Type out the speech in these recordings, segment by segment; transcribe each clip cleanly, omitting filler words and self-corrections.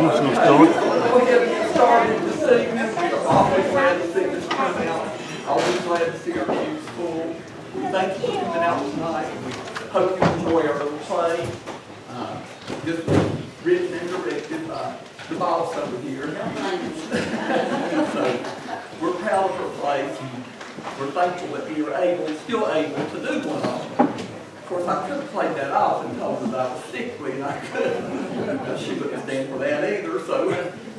going to Go start. ahead and get started this evening. We're always glad to see this come out. Always glad to see our pews full. We thank you for coming out tonight. We hope you enjoy our little play. This was written and directed by the boss over here. So we're proud of our plays. We're thankful that we were still able to do one of them. Of course, I could have played that off and told her that I was sickly, and I couldn't. She wouldn't stand for that either, so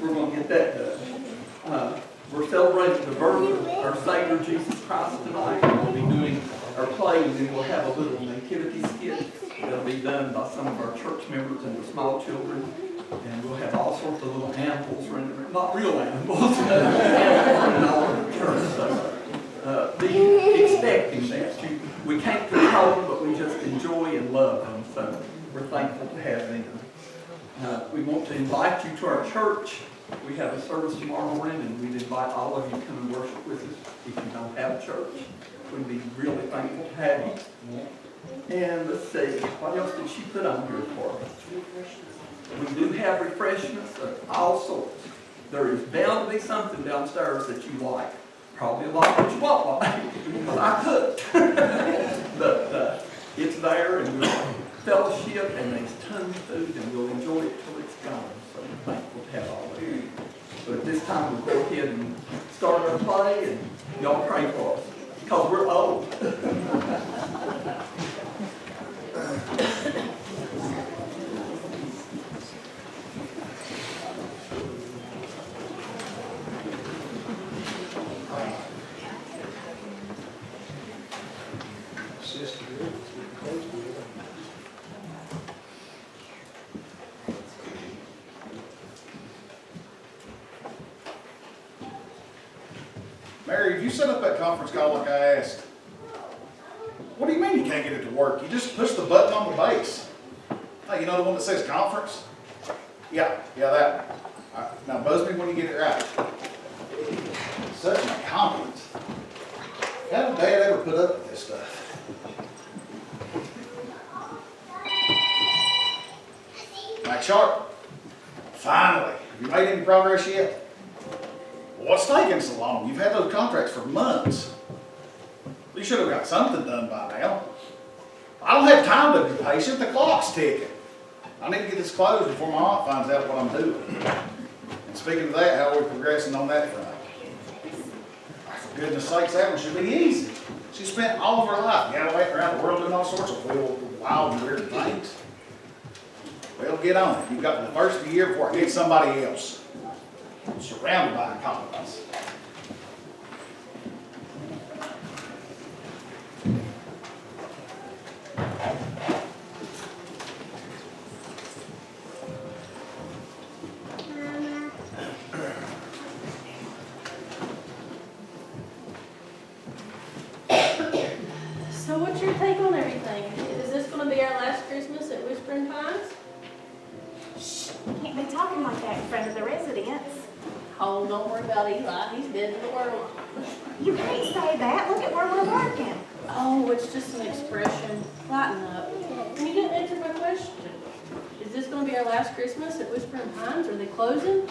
we're going to get that done. We're celebrating the birth of our Savior Jesus Christ tonight. We'll be doing our play, and then we'll have a little nativity skit that'll be done by some of our church members and the small children. And we'll have all sorts of little animals running, not real animals, running all over the church. So be expecting that. We can't control them, but we just enjoy and love them. So we're thankful to have them. We want to invite you to our church. We have a service tomorrow morning, and we'd invite all of you to come and worship with us if you don't have a church. We'd be really thankful to have you. And let's see, what else did she put on here for us? We do have refreshments of all sorts. There is bound to be something downstairs that you like. Probably a lot that you won't like, because I could. But it's there, and we'll fellowship, and there's tons of food, and we'll enjoy it till it's gone. So we're thankful to have all of you. So at this time, we'll go ahead and start our play, and y'all pray for us, because we're old. Mary, have you set up that conference call like I asked? What do you mean you can't get it to work? You just push the button on the base. Hey, you know the one that says conference? Yeah, that one. All right, now buzz me when you get it right. Such an incompetence. How did Dad ever put up with this stuff? Max Sharp, finally. Have you made any progress yet? What's taking so long? You've had those contracts for months. You should have got something done by now. I don't have time to be patient. The clock's ticking. I need to get this closed before my aunt finds out what I'm doing. And speaking of that, how are we progressing on that front? For goodness sakes, that one should be easy. She spent all of her life gallivanting around the world doing all sorts of wild and weird things. Well, get on it. You've got the first of the year before I get somebody else. I'm surrounded by incompetence. So what's your take on everything? Is this going to be our last Christmas at Whispering Pines? Shh, you can't be talking like that in front of the residents. Oh, don't worry about Eli. He's dead to the world. You can't say that. Look at where we're working. Oh, it's just an expression. Lighten up. And you didn't answer my question. Is this going to be our last Christmas at Whispering Pines? Are they closing?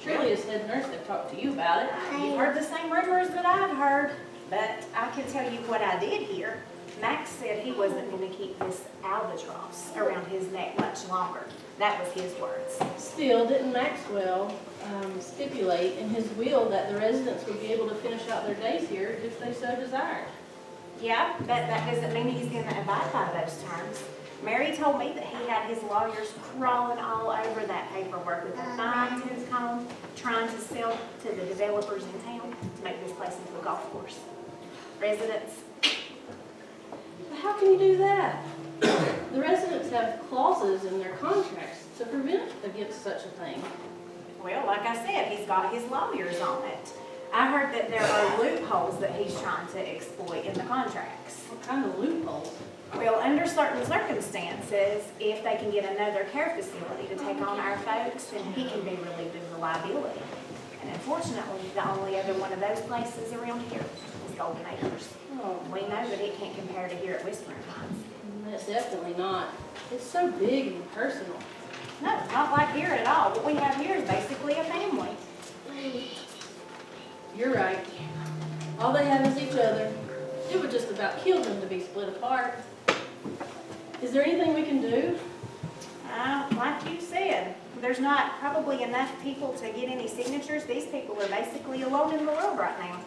Surely as head nurse they've talked to you about it. You've heard the same rumors that I've heard, but I can tell you what I did hear. Max said he wasn't going to keep this albatross around his neck much longer. That was his words. Still, didn't Maxwell stipulate in his will that the residents would be able to finish out their days here if they so desired? Yeah, but that doesn't mean he's going to abide by those terms. Mary told me that he had his lawyers crawling all over that paperwork with a fine-tooth comb, trying to sell to the developers in town to make this place into a golf course. Residents. How can you do that? The residents have clauses in their contracts to prevent against such a thing. Well, like I said, he's got his lawyers on it. I heard that there are loopholes that he's trying to exploit in the contracts. What kind of loopholes? Well, under certain circumstances, if they can get another care facility to take on our folks, then he can be relieved of the liability. And unfortunately, the only other one of those places around here is Golden Acres. Oh, We know that it can't compare to here at Whispering Pines. definitely not. It's so big and personal. No, not like here at all. What we have here is basically a family. You're right. All they have is each other. It would just about kill them to be split apart. Is there anything we can do? Like you said, there's not probably enough people to get any signatures. These people are basically alone in the world right now.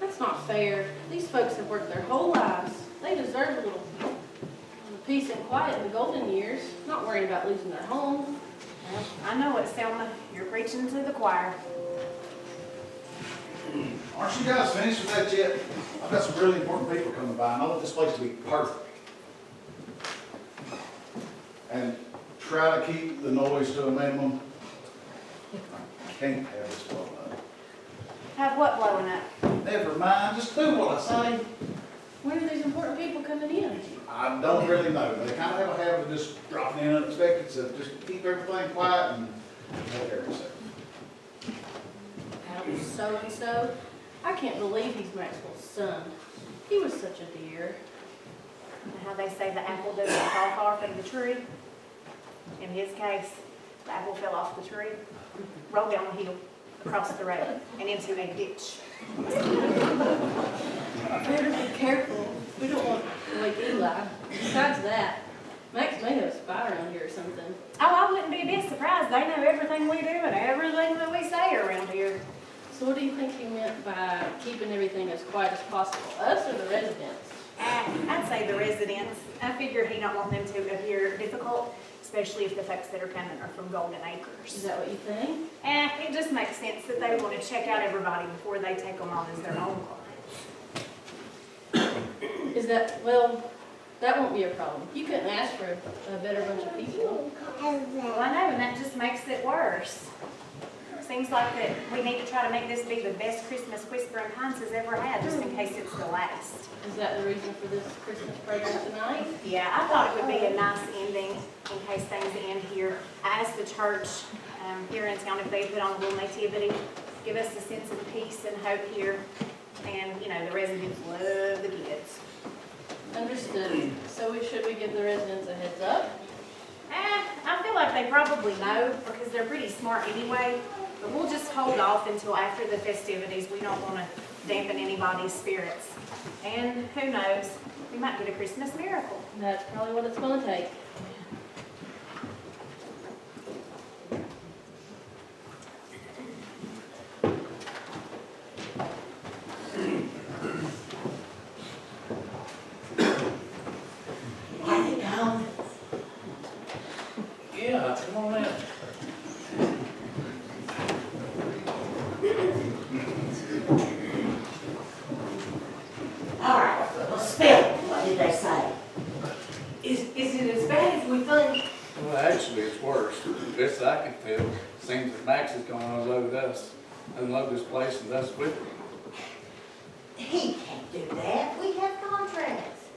That's not fair. These folks have worked their whole lives. They deserve a little peace and quiet in the golden years, not worrying about losing their home. Well, I know it, Selma. You're preaching to the choir. Aren't you guys finished with that yet? I've got some really important people coming by, and I want this place to be perfect. And try to keep the noise to a minimum. I can't have this blowing up. Have what blowing up? Never mind, just do what I say. When are these important people coming in? I don't really know. They kind of have a habit of just dropping in unexpected, so just keep everything quiet and take care of yourself. So-and-so. I can't believe he's Maxwell's son. He was such a dear. And how they say the apple doesn't fall far from the tree. In his case, the apple fell off the tree, rolled down the hill, across the road, and into a ditch. Better be careful. We don't want to wake Eli. Besides that, Max may have a spy around here or something. Oh, I wouldn't be a bit surprised. They know everything we do and everything that we say around here. So what do you think he meant by keeping everything as quiet as possible? Us or the residents? I'd say the residents. I figure he don't want them to appear difficult, especially if the folks that are coming are from Golden Is Acres. that what you think? It just makes sense that they want to check out everybody before they take them on as their own clients. Is that, well, that won't be a problem. You couldn't ask for a better bunch of people. Well, I know, and that just makes it worse. Seems like that we need to try to make this be the best Christmas Whispering Pines has ever had, just in case it's the last. Is that the reason for this Christmas program tonight? Yeah, I thought it would be a nice ending in case things end here. I asked the church here in town if they put on a little nativity, give us a sense of peace and hope here. And, you know, the residents love the kids. Understood. So should we give the residents a heads up? I feel like they probably know because they're pretty smart anyway. But we'll just hold off until after the festivities. We don't want to dampen anybody's spirits. And who knows, we might get a Christmas miracle. That's probably what it's going to take. Yeah, come on in. All right, well, spell it. What did they say? Is it as bad as we think? Well, actually, it's worse. Best I can tell, seems that Max is gonna unload this place and us with him. He can't do that. We have contracts.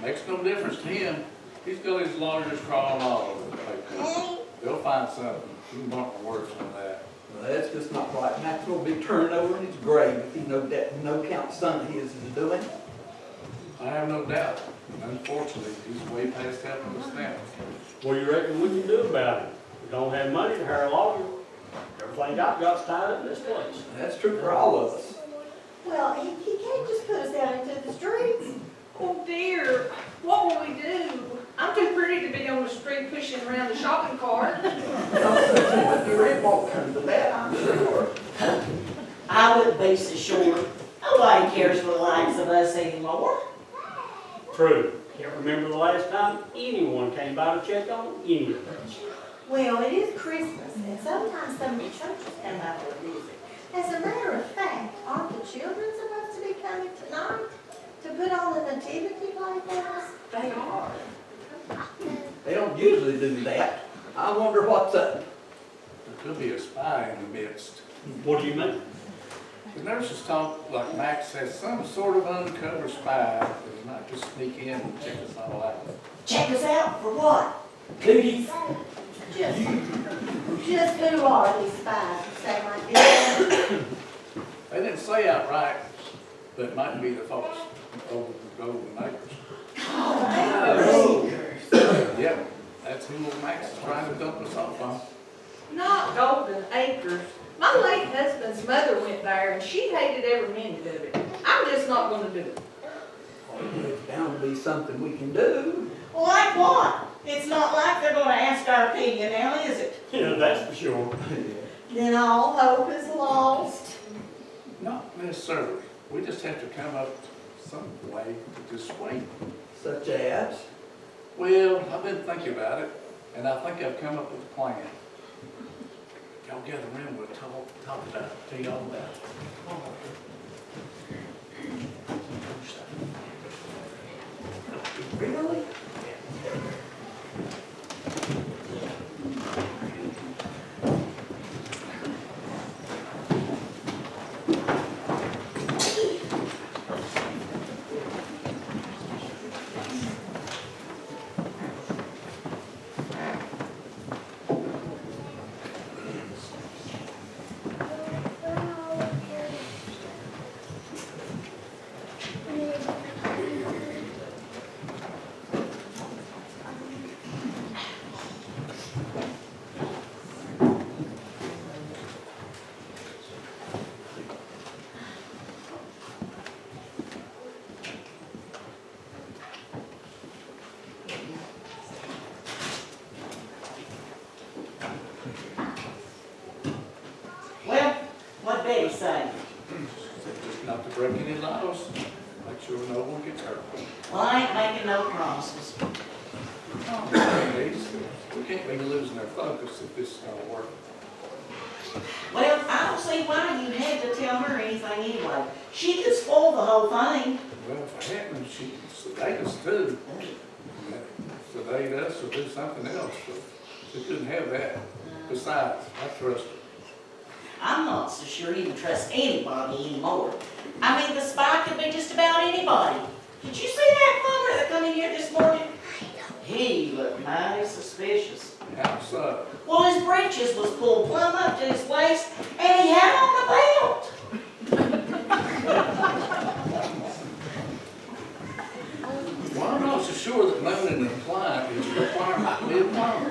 Makes no difference to him. He's got his lawyers crawling all over the place. They'll find something. You can mark my words on that. Well, that's just not right. Max will be turned over in his grave if he no count son of his is doing. I have no doubt. Unfortunately, he's way past helping us now. What do you reckon we can do about it? We don't have money to hire a lawyer. Everything I've got's tied up in this place. That's true for all of us. Well, he can't just put us out into the streets. Oh dear, what will we do? I'm too pretty to be on the street pushing around the shopping cart. It won't come to that, I'm sure. I wouldn't be so sure. Nobody cares for the likes of us anymore. True. Can't remember the last time anyone came by to check on any of us. Well, it is Christmas, and sometimes some of the churches come out for a visit. As a matter of fact, aren't the children supposed to be coming tonight to put on the nativity play for us? They are. They don't usually do that. I wonder what's up. There could be a spy in the midst. What do you mean? The nurses talk like Max has some sort of undercover spy that might just sneak in and check us all out. Check us out for what? Cooties? Just who are these spies who say like this? They didn't say outright, but it might be the folks over the Golden Acres. Oh, Yep, that's That's who Max is trying to dump us off on. Not Golden Acres. My late husband's mother went there and she hated every minute of it. I'm just not gonna do it. It's bound to be something we can do. Like what? It's not like they're gonna ask our opinion now, is it? Yeah, that's for sure. Then all hope is lost. Not necessarily. We just have to come up with some way to dissuade them. Such as? Well, I've been thinking about it, and I think I've come up with a plan. Y'all gather around, we'll talk about it, tell you all about it. Really? Well, what Betty say? Just not to break any laws, make sure no one gets hurt. Well, I ain't making no promises. We can't be losing our focus if this is gonna work. Well, I don't see why you had to tell her anything anyway. She could spoil the whole thing. Well, if it happens, she can sedate us too. Sedate us or do something else, but she couldn't have that. Besides, I trust her. I'm not so sure you can trust anybody anymore. I mean, the spy could be just about anybody. Did you see that plumber that come in here this morning? He looked mighty suspicious. How so? Well, his breeches was pulled plumb up to his waist, and he had on a belt. Well, I'm not so sure that loaning a client is a requirement to be a plumber.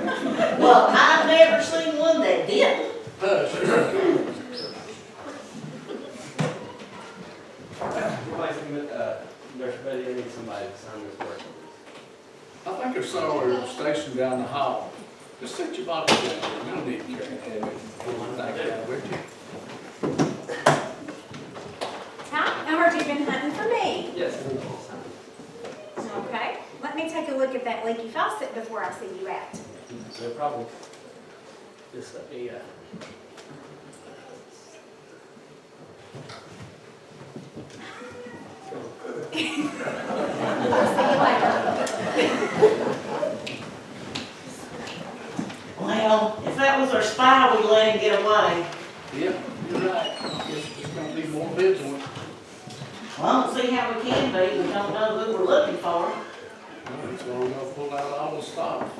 Well, I've never seen one that didn't. Hush. There's better need somebody to sign this work. I think there's somewhere stationed down the hall. Just set your box down there. We don't need to carry it heavy. Thank you, with you. Tom, I heard you've been hunting for me. Yes. Okay, let me take a look at that leaky faucet before I see you out. No problem. Just let me, I'll see you later. Well, if that was our spy, we'd let him get away. Yeah, you're right. Guess we're just gonna be more vigilant. Well, I don't see how we can be. We don't know who we're looking for. Well, that's why we're gonna pull out all the stops.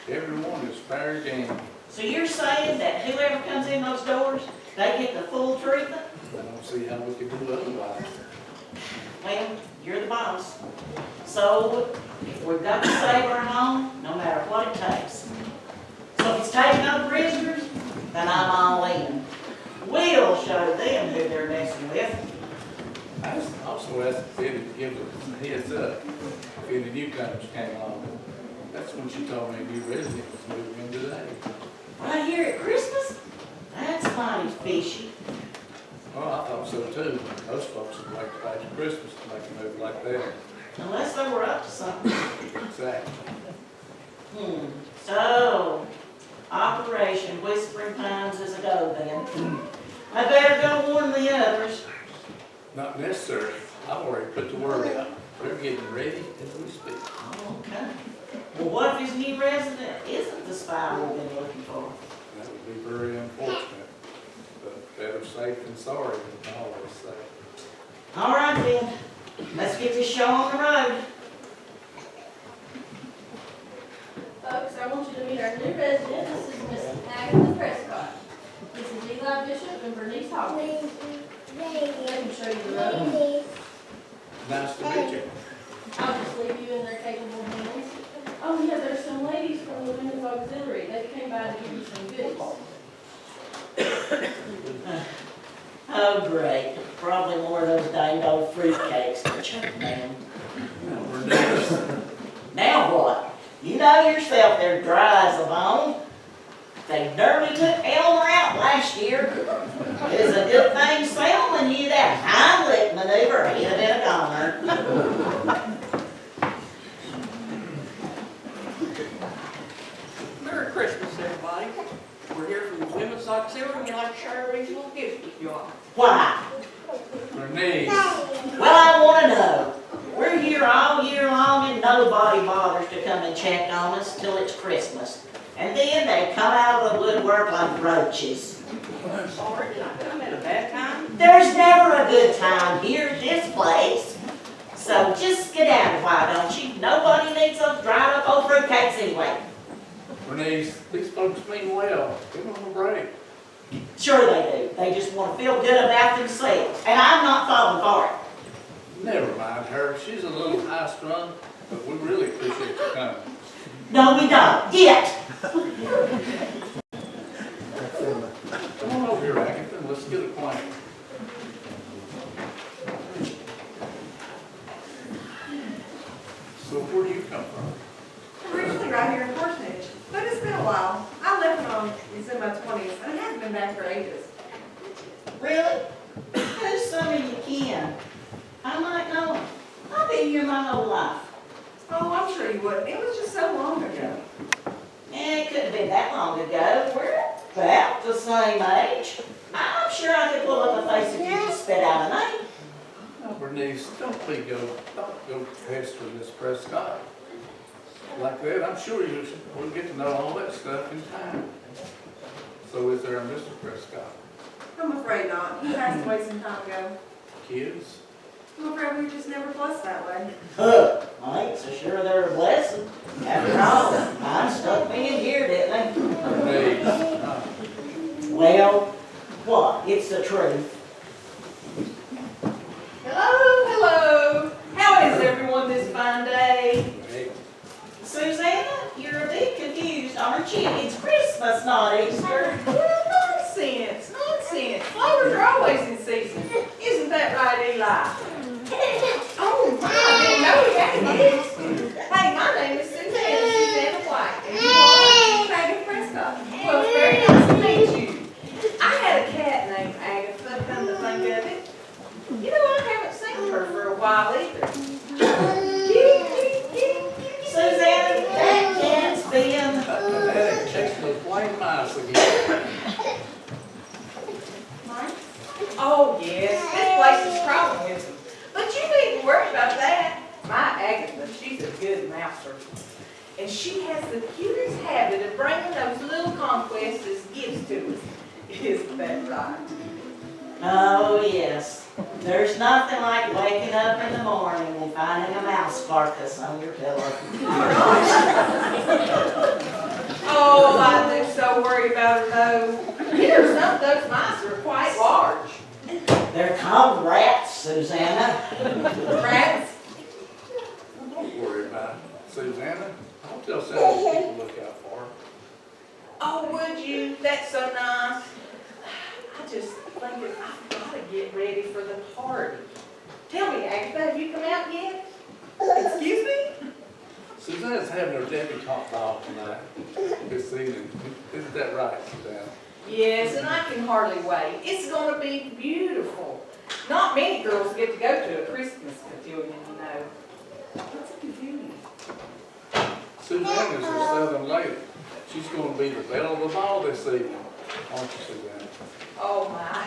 Everyone is fair game. So you're saying that whoever comes in those doors, they get the full treatment? I don't see how we could do otherwise. Well, you're the boss. So if we've got to save our home, no matter what it takes. So if it's taking no prisoners, then I'm all in. We'll show them who they're messing with. I also asked Betty to give us a heads up if any newcomers came along. That's when she told me a new resident was moving in today. Right here at Christmas? That's mighty fishy. Well, I thought so too. Most folks would like to pass Christmas to make a move like that. Unless they were up to something. Exactly. So, Operation Whispering Pines is a go then. I better go warn the others. Not necessary. I've already put the word out. They're getting ready as we speak. Okay. Well, what if his new resident isn't the spy we've been looking for? That would be very unfortunate. But better safe than sorry, as I always say. All right then, let's get this show on the road. Folks, I want you to meet our new resident. This is Miss Agatha Prescott. This is Eli Bishop and Bernice Hawkins. Let me show you the road. Nice to meet you. I'll just leave you in their capable hands. Oh, yeah, there's some ladies from the Women's Auxiliary. They came by to give you some goodies. Oh, great. Probably more of those dang old fruitcakes to choke down. Now what? You know yourself they're dry as a bone. They nearly took Elmer out last year. It's a good thing Selma knew that Heimlich maneuver. He'd have been a goner. Merry Christmas, everybody. We're here from the Women's Auxiliary, and we'd like to share these little gifts with you all. Why? Bernice, Well, I want to know. We're here all year long and nobody bothers to come and check on us till it's Christmas. And then they come out of the woodwork like roaches. I'm sorry, did I come at a bad time? There's never a good time here at this place. So just get down, why don't you? Nobody needs those dried up old fruitcakes anyway. Bernice, these folks mean well. Give them a break. Sure they do. They just want to feel good about themselves. And I'm not falling for it. Never mind her. She's a little high-strung, but we really appreciate you coming. No, we don't. Yet. Come on over here, Agatha, and let's get acquainted. So where do you come from? Originally right here in Parsonage, but it's been a while. I left when it's in my 20s, and I haven't been back for ages. Really? Who's some of you kin? I might know them. I've been here my whole life. Oh, I'm sure you would. It was just so long ago. It couldn't have been that long ago. We're about the same age. I'm sure I could pull up a face if you just spit out a name. Now, Bernice, don't go pestering Miss Prescott like that. I'm sure we'll get to know all that stuff in time. So is there a Mr. Prescott? I'm afraid not. He passed away some time ago. Kids? I'm afraid we were just never blessed that way. Huh. I ain't so sure they're a blessing. After all, mine stuck me in here, didn't they? Bernice. Well, what? It's the truth. Hello. How is everyone this fine day? Susanna, you're a bit confused, aren't you? It's Christmas, not Easter. Nonsense. Flowers are always in season. Isn't that right, Eli? Oh, my, I didn't know we had this. Hey, my name is Susanna White. And you are Agatha Prescott. Well, it's very nice to meet you. I had a cat named Agatha, come to think of it. You know, I haven't seen her for a while either. Susanna, that cat's been... That checks those white mice again. Mine? Oh, yes, this place is crawling with them. But you needn't worry about that. My Agatha, she's a good mouser. And she has the cutest habit of bringing those little conquests as gifts to us. Isn't that right? Oh, yes. There's nothing like waking up in the morning and finding a mouse carcass on your pillow. Oh, I do so worry about her nose. You know, some of those mice are quite large. They're called rats, Susanna. Rats? Don't worry about it, Susanna. I'll tell Sally people to look out for her. Oh, would you? That's so nice. I just think I've got to get ready for the party. Tell me, Agatha, have you come out yet? Excuse me? Susanna's having her debutante ball tonight, this evening. Isn't that right, Susanna? Yes, and I can hardly wait. It's going to be beautiful. Not many girls get to go to a Christmas cotillion, you know. What's a cotillion? Susanna's a Southern lady. She's going to be the belle of the ball this evening, aren't you, Susanna? Oh my,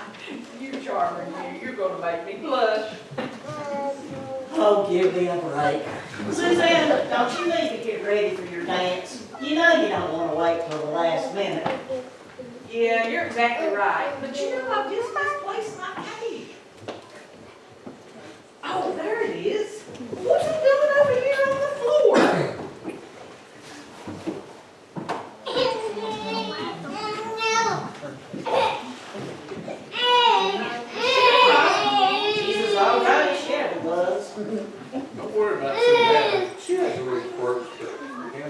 you're charming, you're going to make me blush. Oh, give me a break. Susanna, don't you need to get ready for your dance? You know you don't want to wait till the last minute. Yeah, you're exactly right. But you know, I've just misplaced my cake. Oh, there it is. What's it doing over here on the floor? She's as all right as she ever was. Don't worry about Susanna. She has a little quirks, but again,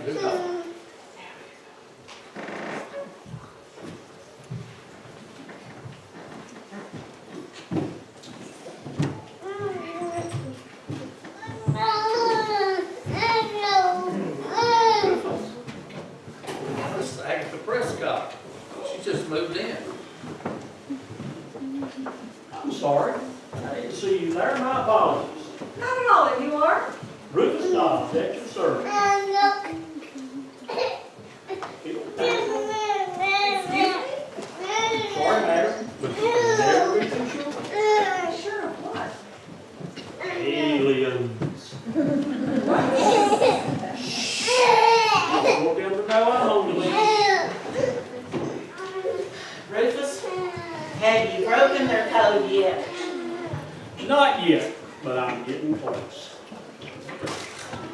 just moved in. I'm sorry. I didn't see you there. My apologies. Not at all, you are. Rufus Dobbs, at your service. Sorry, madam, but never be too sure. Sure of what? Aliens. Won't be able to know I'm on the list. Rufus, have you broken their code yet? Not yet, but I'm getting close.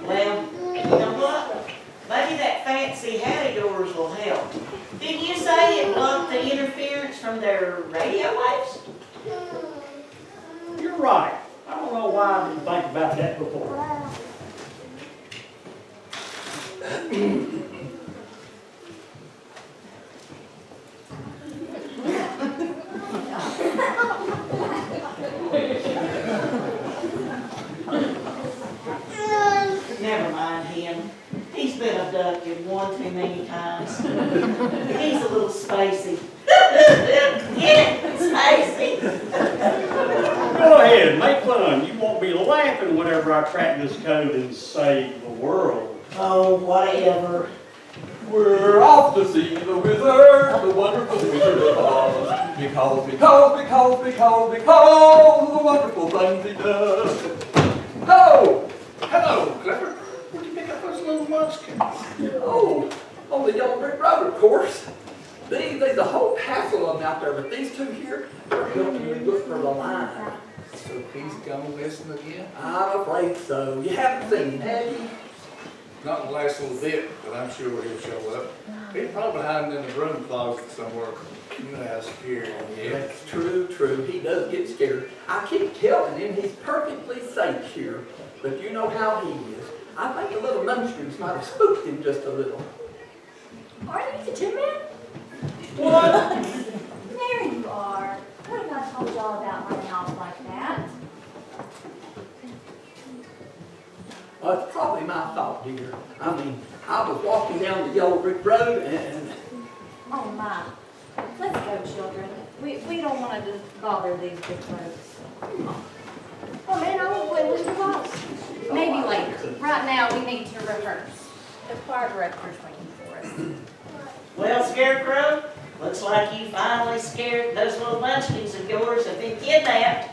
Well, you know what? Maybe that fancy hat of yours will help. Didn't you say it blocked the interference from their radio waves? You're right. I don't know why I didn't think about that before. Never mind him. He's been abducted one too many times. He's a little spacey. Yeah, spacey. Go ahead, make fun. You won't be laughing whenever I crack this code and save the world. Oh, whatever. We're off to see the wizard, the wonderful Wizard of Oz. Because of the wonderful things he does. Oh! Hello, Clifford. Where'd you pick up those little munchkins? Oh, on the Yellow Brick Road, of course. There's a whole passel of them out there, but these two here are helping me look for the line. So he's gonna listen again? I'm afraid so. You haven't seen him, have you? Not in the last little bit, but I'm sure he'll show up. He's probably hiding in the broom closet somewhere. You know how scared he is. That's true. He does get scared. I keep telling him he's perfectly safe here, but you know how he is. I think the little munchkins might have spooked him just a little. Are you the Tin Man? What? There you are. What have I told y'all about running off like that? It's probably my fault, dear. I mean, I was walking down the Yellow Brick Road and... Oh my. Let's go, children. We don't want to bother these big folks. Oh man, I won't play with the boss. Maybe later. Right now, we need to rehearse. The choir director's waiting for us. Well, Scarecrow, looks like you finally scared those little munchkins of yours have been kidnapped.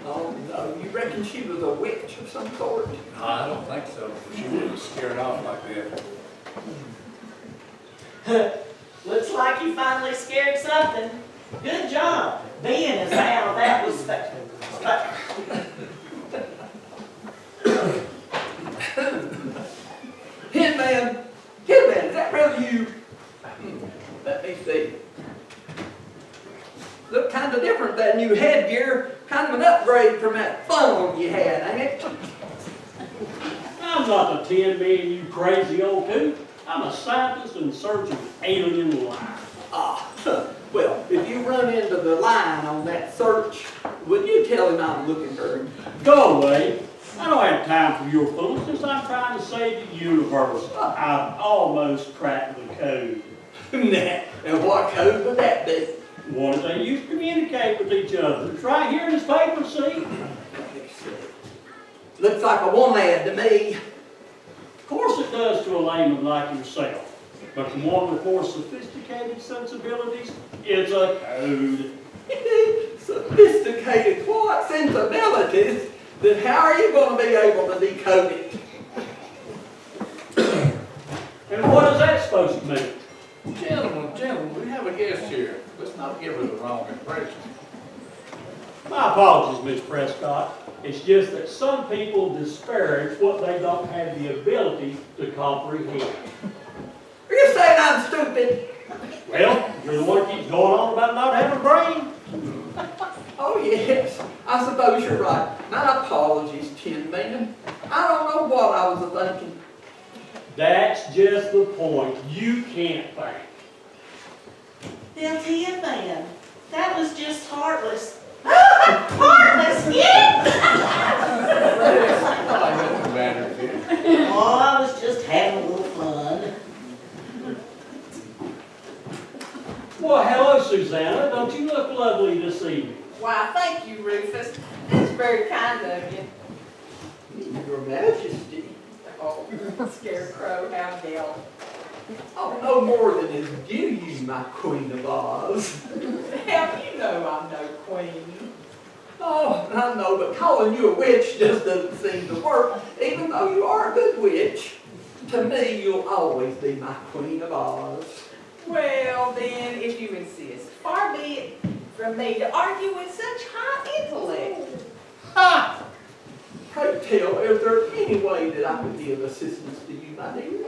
Oh, no, you reckon she was a witch of some sort? No, I don't think so. She wouldn't scare off like that. Looks like you finally scared something. Good job. Being as how that was Hitman, is that really you? Let me see. Look kind of different, that new headgear. Kind of an upgrade from that phone you had, ain't it? I'm not the Tin Man, you crazy old coot. I'm a scientist in search of alien life. Ah, well, if you run into the line on that search, would you tell him I'm looking for him? Go away. I don't have time for your foolishness. I'm trying to save the universe. I've almost cracked the code. Nah, and what code would that be? What did they use to communicate with each other? It's right here in this paper, see? Let me see. Looks like a one ad to me. Of course it does to a layman like yourself. But from one with more sophisticated sensibilities, it's a code. Sophisticated what? Sensibilities? Then how are you going to be able to decode it? And what is that supposed to mean? Gentlemen, we have a guest here. Let's not give her the wrong impression. My apologies, Miss Prescott. It's just that some people disparage what they don't have the ability to comprehend. Are you saying I'm stupid? Well, you're the one who keeps going on about not having a brain. Oh yes, I suppose you're right. My apologies, Tin Man. I don't know what I was thinking. That's just the point. You can't think. Now, Tin Man, that was just heartless. Heartless, yeah! Doesn't matter, kid. Oh, I was just having a little fun. Well, hello, Susanna. Don't you look lovely this evening? Why, thank you, Rufus. That's very kind of you. Your Majesty. Oh, Scarecrow, how dare. Oh, no more than is due you, my Queen of Oz. How you know I'm no queen? Oh, I know, but calling you a witch just doesn't seem to work, even though you are a good witch. To me, you'll always be my Queen of Oz. Well, then, if you insist, far be it from me to argue with such high intellect. Ha! Pray tell, is there any way that I could be of assistance to you, my dear?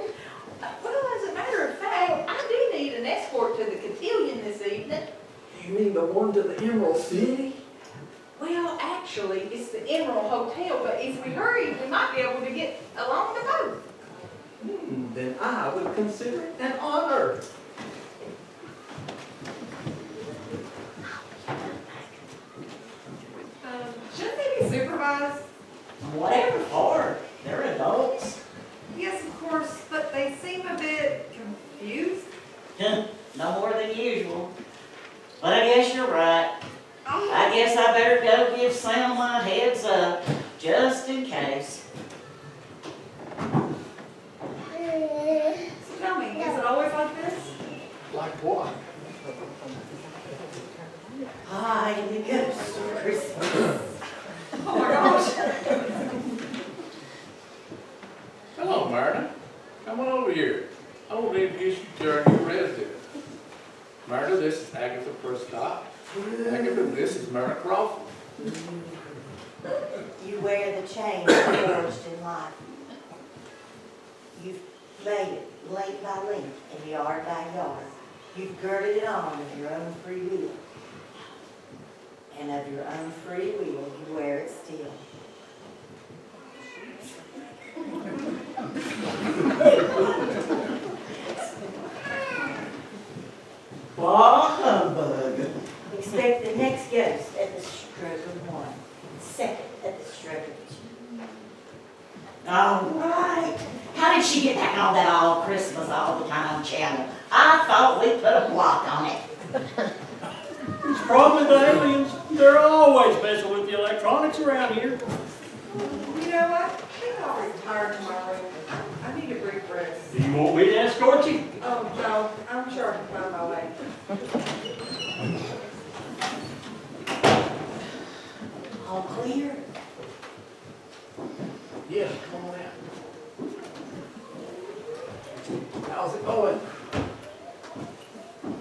Well, as a matter of fact, I do need an escort to the cotillion this evening. You mean the one to the Emerald City? Well, actually, it's the Emerald Hotel, but if we hurry, we might be able to get along the boat. Then I would consider it an honor. Shouldn't they be supervised? Whatever for, they're adults. Yes, of course, but they seem a bit confused. No more than usual. But I guess you're right. I guess I better go give Sam my heads up, just in case. So tell me, is it always like this? Like what? Hi, the ghost of Christmas. Oh my gosh. Hello, Marta. Come on over here. I want to introduce you to our new resident. Marta, this is Agatha Prescott. Agatha, this is Myrna Crawford. You wear the chain forged in life. You've laid it link by link and yard by yard. You've girded it on of your own free will. And of your own free will, you wear it still. Bah humbug. Expect the next ghost at the stroke of one, second at the stroke of two. All right. How did she get back on that all Christmas all the time channel? I thought we put a block on it. It's probably the aliens. They're always messing with the electronics around here. You know what? I think I'll retire to my room. I need a brief rest. Do you want me to escort you? Oh, no, I'm sure I can find my way. All clear? Yeah, come on out. How's it going?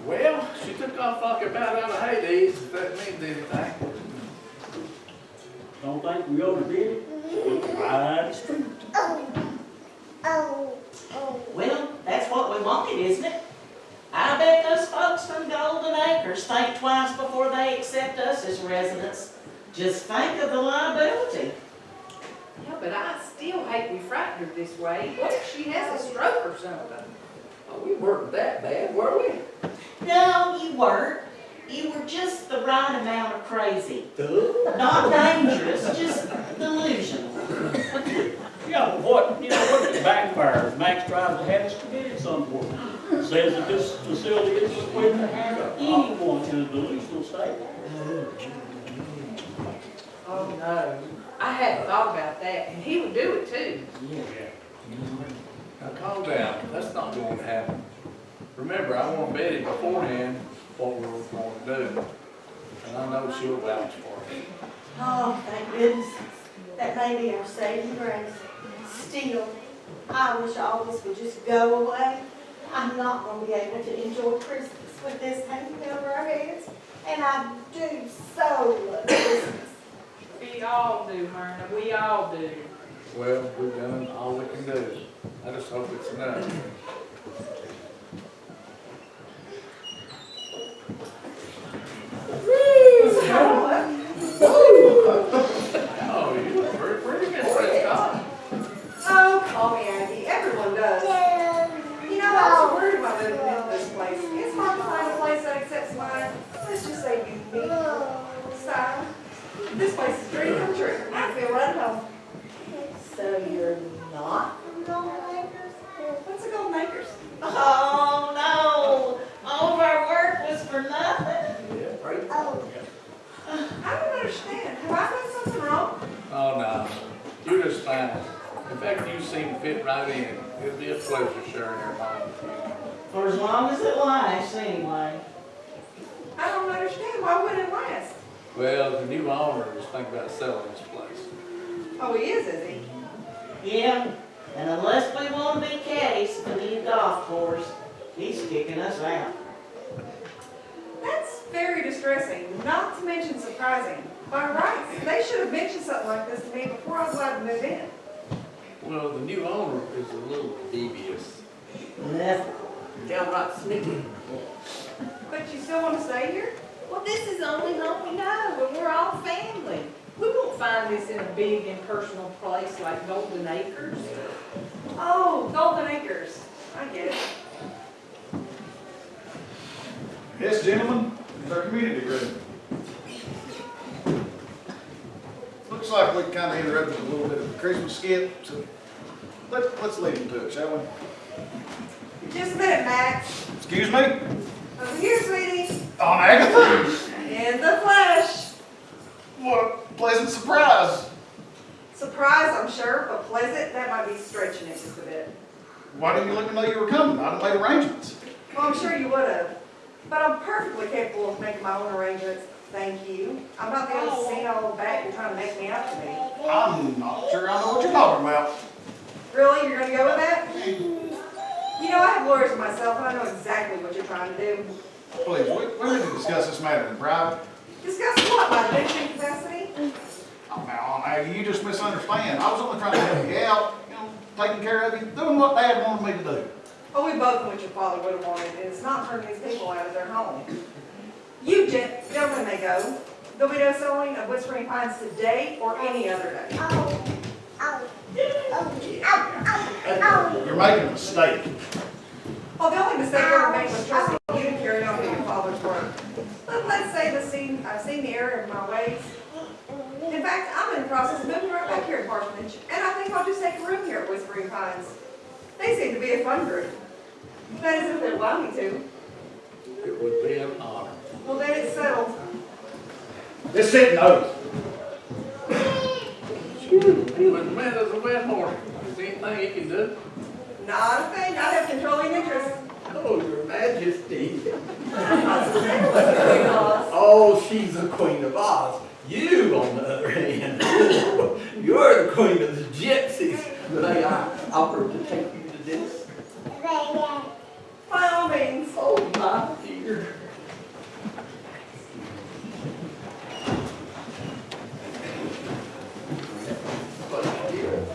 Well, she took off like a bat out of Hades, if that means anything. Don't think we ought to did it. Right street. Well, that's what we wanted, isn't it? I bet those folks from Golden Acres think twice before they accept us as residents. Just think of the liability. Yeah, but I still hate we frightened her this way. What if she has a stroke or something? Oh, we weren't that bad, were we? No, you weren't. You were just the right amount of crazy. Duh. Not dangerous, just delusional. Yeah, but what if it backfires? Max tries to have us committed somewhere. Says that this facility is equipped to handle anyone in a delusional state. Oh, no. I hadn't thought about that, and he would do it too. Now calm down, that's not going to happen. Remember, I want Betty beforehand what we were going to do. And I know she'll vouch for it. Oh, thank goodness. That may be our saving grace. Still, I wish all this would just go away. I'm not going to be able to enjoy Christmas with this hanging over our heads. And I do so love Christmas. We all do, Myrna, we all do. Well, we've done all we can do. I just hope it's enough. Oh, you look very pretty, Miss Prescott. Oh, call me Aggie. Everyone does. You know, I was worried about moving into this place. It's hard to find a place that accepts my, let's just say, unique style. This place is dream come true. I feel right at home. So you're not from Golden Acres? What's a Golden Acres? Oh no! All of our work was In fact, you seem to fit right in. It'll be a pleasure sharing our home with you. For as long as it lasts, anyway. I don't understand, why would it last? Well, the new owner is thinking about selling this place. Oh, he is he? Yeah, and unless we want to be caddies for the new golf course, he's kicking us out. That's very distressing, not to mention surprising. By rights, they should have mentioned something like this to me before I was allowed to move in. Well, the new owner is a little devious. Nothing. Downright sneaky. But you still want to stay here? Well, this is the only home we know, and we're all family. We won't find this in a big impersonal place like Golden Acres. Oh, Golden Acres. I get it. Yes, gentlemen, it's our community room. Looks like we kind of interrupted a little bit of the Christmas skit, so let's lead into it, shall we? Just a minute, Max. Excuse me? Over here, sweetie. On Agatha? In the flesh. What a pleasant surprise. Surprise, I'm sure, but pleasant, that might be stretching it just a bit. Why didn't you let me know you were coming? I'd have made arrangements. Well, I'm sure you would have. But I'm perfectly capable of making my own arrangements. Thank you. I'm not the old senile old bat you're trying to make me out to be. I'm not sure I know what you're talking about. Really? You're going to go with that? You know, I have lawyers myself, and I know exactly what you're trying to do. Please, we need to discuss this matter in private. Discuss what? My addiction capacity? Oh, now, Maggie, you just misunderstand. I was only trying to help you out, taking care of you, doing what Dad wanted me to do. Oh, we both know what your father would have wanted, and it's not turning these people out of their home. You gentlemen may go. There'll be no selling of Whispering Pines today or any other day. You're making a mistake. Well, the only mistake I ever made was trusting you to carry on with your father's work. But let's say I've seen the error of my ways. In fact, I'm in the process of moving right back here at Parsonage, and I think I'll just take a room here at Whispering Pines. They seem to be a fun group. That is, if they allow me to. It would be an honor. Well, then it's settled. Just sit and oath. But the man is a wet horse. Is there anything he can do? Not a thing. I have controlling interest. Oh, Your Majesty. I'm not so Queen Oz. Oh, she's the Queen of Oz. You, on the other hand, you're the Queen of the Gypsies. May I offer to take you to this? By all means. Oh, my dear. But dear.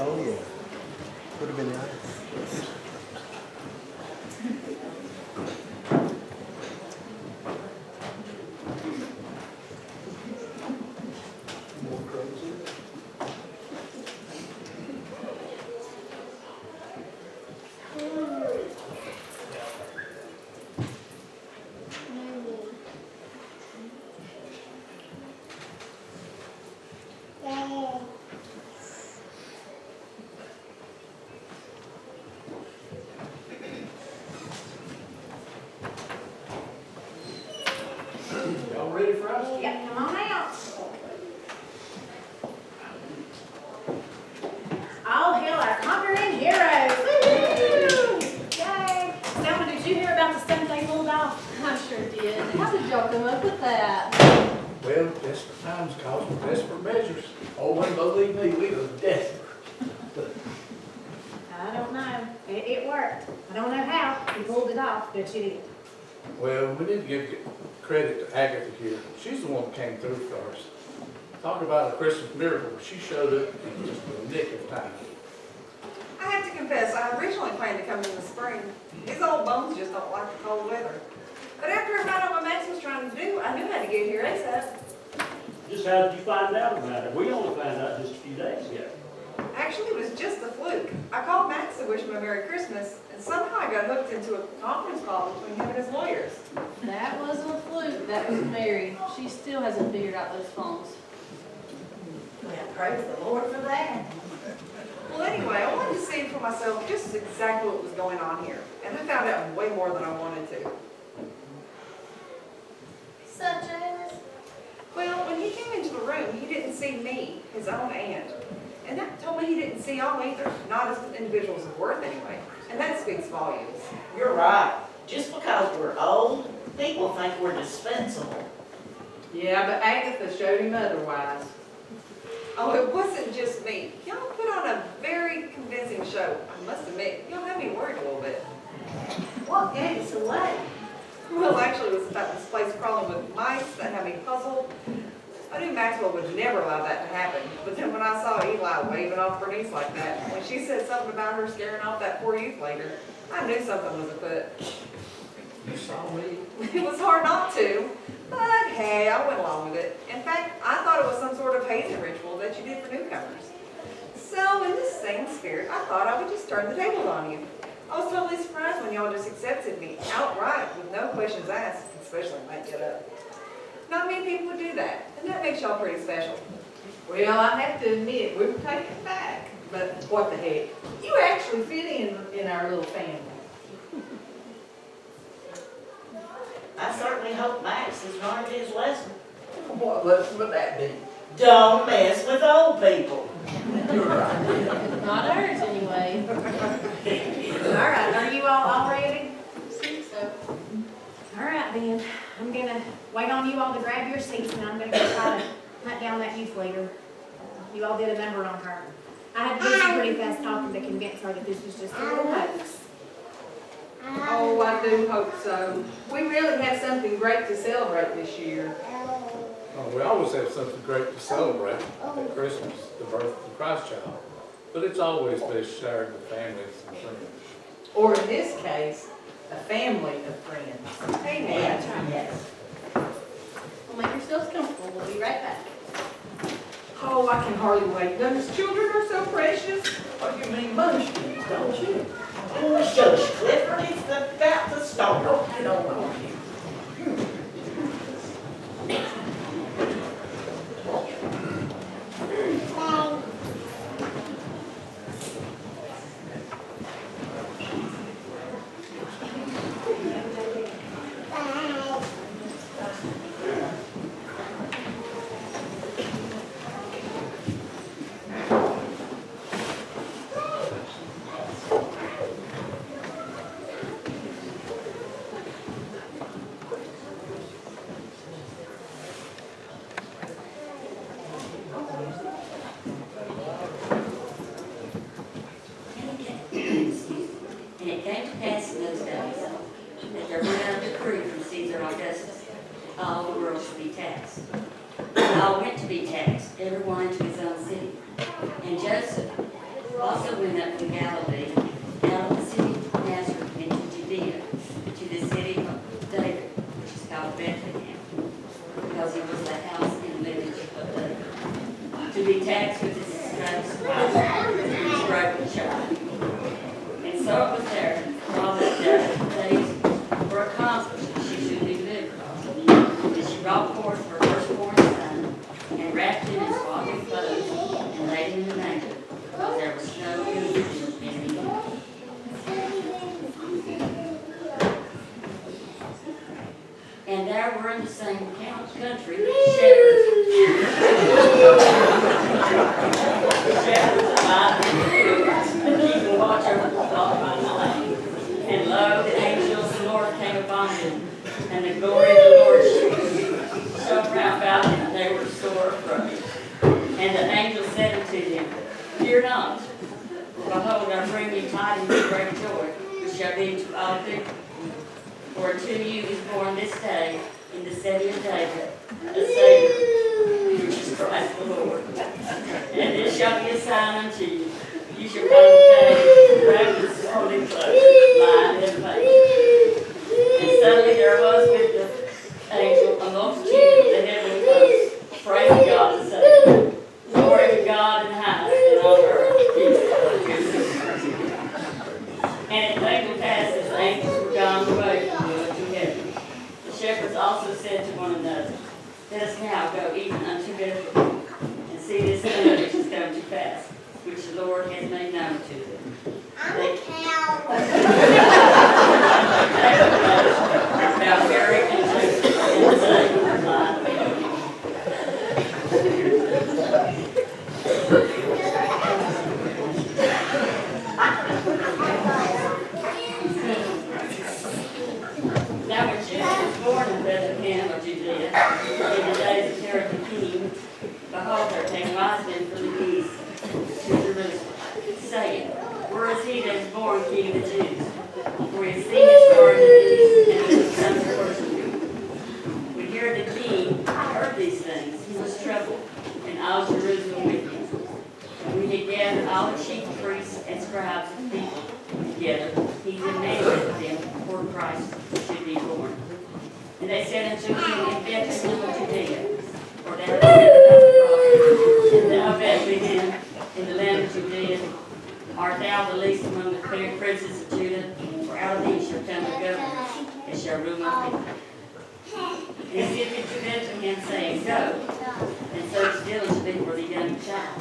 Oh, yeah. Would have been nice. Desperate measures. Oh, and believe me, we was desperate. I don't know. It worked. I don't know how. He pulled it off, but you did. Well, we need to give credit to Agatha here. She's the one that came through first. Talk about a Christmas miracle. She showed up in just the nick of time. I have to confess, I originally planned to come in the spring. His old bones just don't like the cold weather. But after I found out what Max was trying to do, I knew how to get here ASAP. Just how did you find out about it? We only found out just a few days ago. Actually, it was just a fluke. I called Max to wish him a Merry Christmas, and somehow I got hooked into a conference call between him and his lawyers. That wasn't a fluke, that was Mary. She still hasn't figured out those phones. Well, praise the Lord for that. Well, anyway, I wanted to see for myself just exactly what was going on here, and I found out way more than I wanted to. Such as? Well, when he came into the room, he didn't see me, his own aunt. And that told me he didn't see y'all either, not as individuals of worth anyway. And that speaks volumes. You're right. Just because we're old, people think we're dispensable. Yeah, but Agatha showed him otherwise. Oh, it wasn't just me. Y'all put on a very convincing show. I must admit, y'all had me worried a little bit. What gave us away? Well, actually, it was about this place crawling with mice that had me puzzled. I knew Maxwell would never allow that to happen. But then when I saw Eli waving off Bernice like that, when she said something about her scaring off that poor youth later, I knew something was afoot. You saw me? It was hard not to, but hey, I went along with it. In fact, I thought it was some sort of hazing ritual that you did for newcomers. So in this same spirit, I thought I would just turn the tables on you. I was totally surprised when y'all just accepted me outright with no questions asked, especially when I get up. Not many people would do that, and that makes y'all pretty special. Well, I have to admit, we were taken back, but what the heck? You actually fit in our little family. I certainly hope Max has learned his lesson. What lesson would that be? Don't mess with old people. You're right. Not ours, anyway. All right, are you all ready? I think so. All right, then. I'm gonna wait on you all to grab your seats, and I'm gonna go try to hunt down that youth leader. You all did a number on her. I had to do some pretty fast talking to convince her that this was just a little hoax. Oh, I do hope so. We really have something great to celebrate this year. Oh, we always have something great to celebrate at Christmas, the birth of the Christ child. But it's always best shared with families and friends. Or in this case, a family of friends. Amen. Yes. Well, make yourselves comfortable, we'll be right back. Oh, I can hardly wait. Those children are so precious. What do you mean munchkins, don't you? Oh, shush, Clifford, it's about to start. Don't get on you. And it came to pass in those days that there went out a decree from Caesar Augustus, that all the world should be taxed. And all went to be taxed, every one into his own city. And Joseph also went up from Galilee, out of the city of Nazareth into Judea, to the city of David, which is called Bethlehem, because he was the house and lineage of David, to be taxed with his his broken child. And so it was there, while the days were accomplished, that she should be delivered. And she brought forth her firstborn son, and wrapped him in swaddling clothes, and laid him in a manger, because there was no food in him. And there were in the same country shepherds. Shepherds abide in the fields, keeping watch over the flock by night. And lo, the angel of the Lord came upon them, and the glory of the Lord shone round about them, and they were sore afraid. And the angel said unto them, Fear not, behold, I bring you tidings of great joy, which shall be to all people. For to you is born this day in the city of David a Savior, which is Christ the Lord. And this shall be a sign unto you. You shall find the baby wrapped in swaddling clothes, lying in a manger. And suddenly there was with the angel a multitude of the heavenly hosts, praising God and saying, Glory to God in the highest, and on earth peace. And it came to pass as the angels were gone away from them unto heaven. The shepherds also said to one another, Let us now go even unto Bethlehem, and see this thing which is come to pass, which the Lord has made known to them. They found Mary and Joseph in the same line. Now when Jesus was born in Bethlehem of Judea, in the days of Herod the king, behold, there came wise men from the east to Jerusalem, saying, Where is he that is born King of the Jews? For we have seen his star in the east, and we have come to worship him. When Herod the king heard these things, he was troubled, and all Jerusalem with him. And when he had gathered all the chief priests and scribes and people together, he demanded of them where Christ should be born. And they said unto him, In Bethlehem of Judea, for thou hast said about the prophet, and thou Bethlehem in the land of Judea, art thou the least among the princes of Judah? For out of thee shall come a governor, and shall rule my people. And he sent them to Bethlehem, saying, Go, and search diligently for the young child.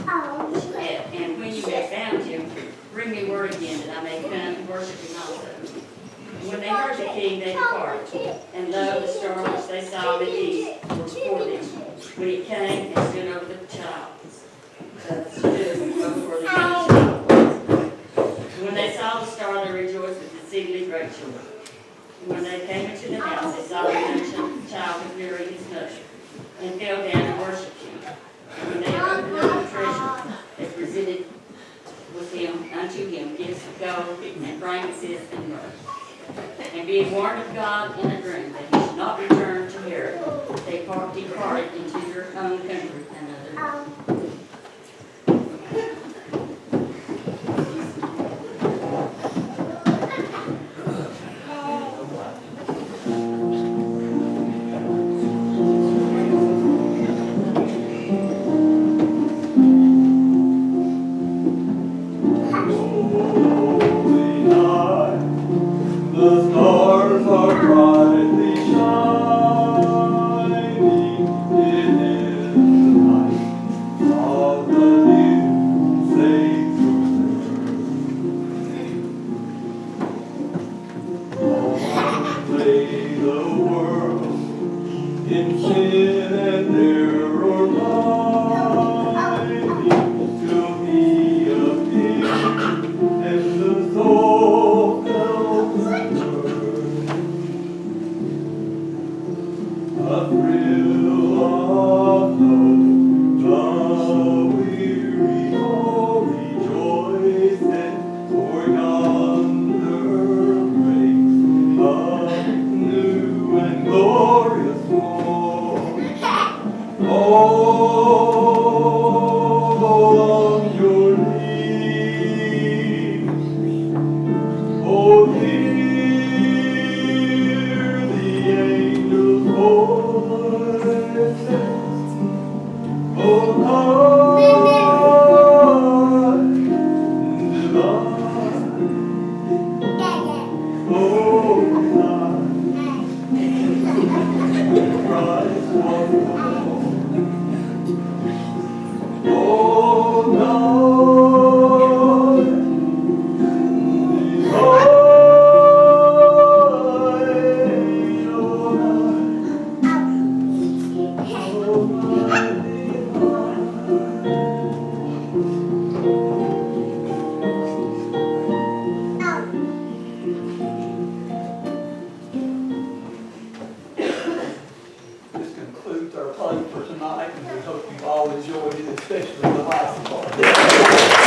And when you have found him, bring me word again, that I may come and worship him also. And when they heard the king, they departed. And lo, the star which they saw in the east was before them, when it came and stood over the child. Stood before the young child. And when they saw the star, they rejoiced with exceedingly great joy. And when they came into the house, they saw the young child with Mary his mother, and fell down and worshipped him. And when they opened up the treasure, they presented with him unto him gifts of gold and frankincense and myrrh. And being warned of God in a dream that he should not return to Herod, they departed into their own country another day. The stars are brightly shining. It is enjoyed it, especially the last part.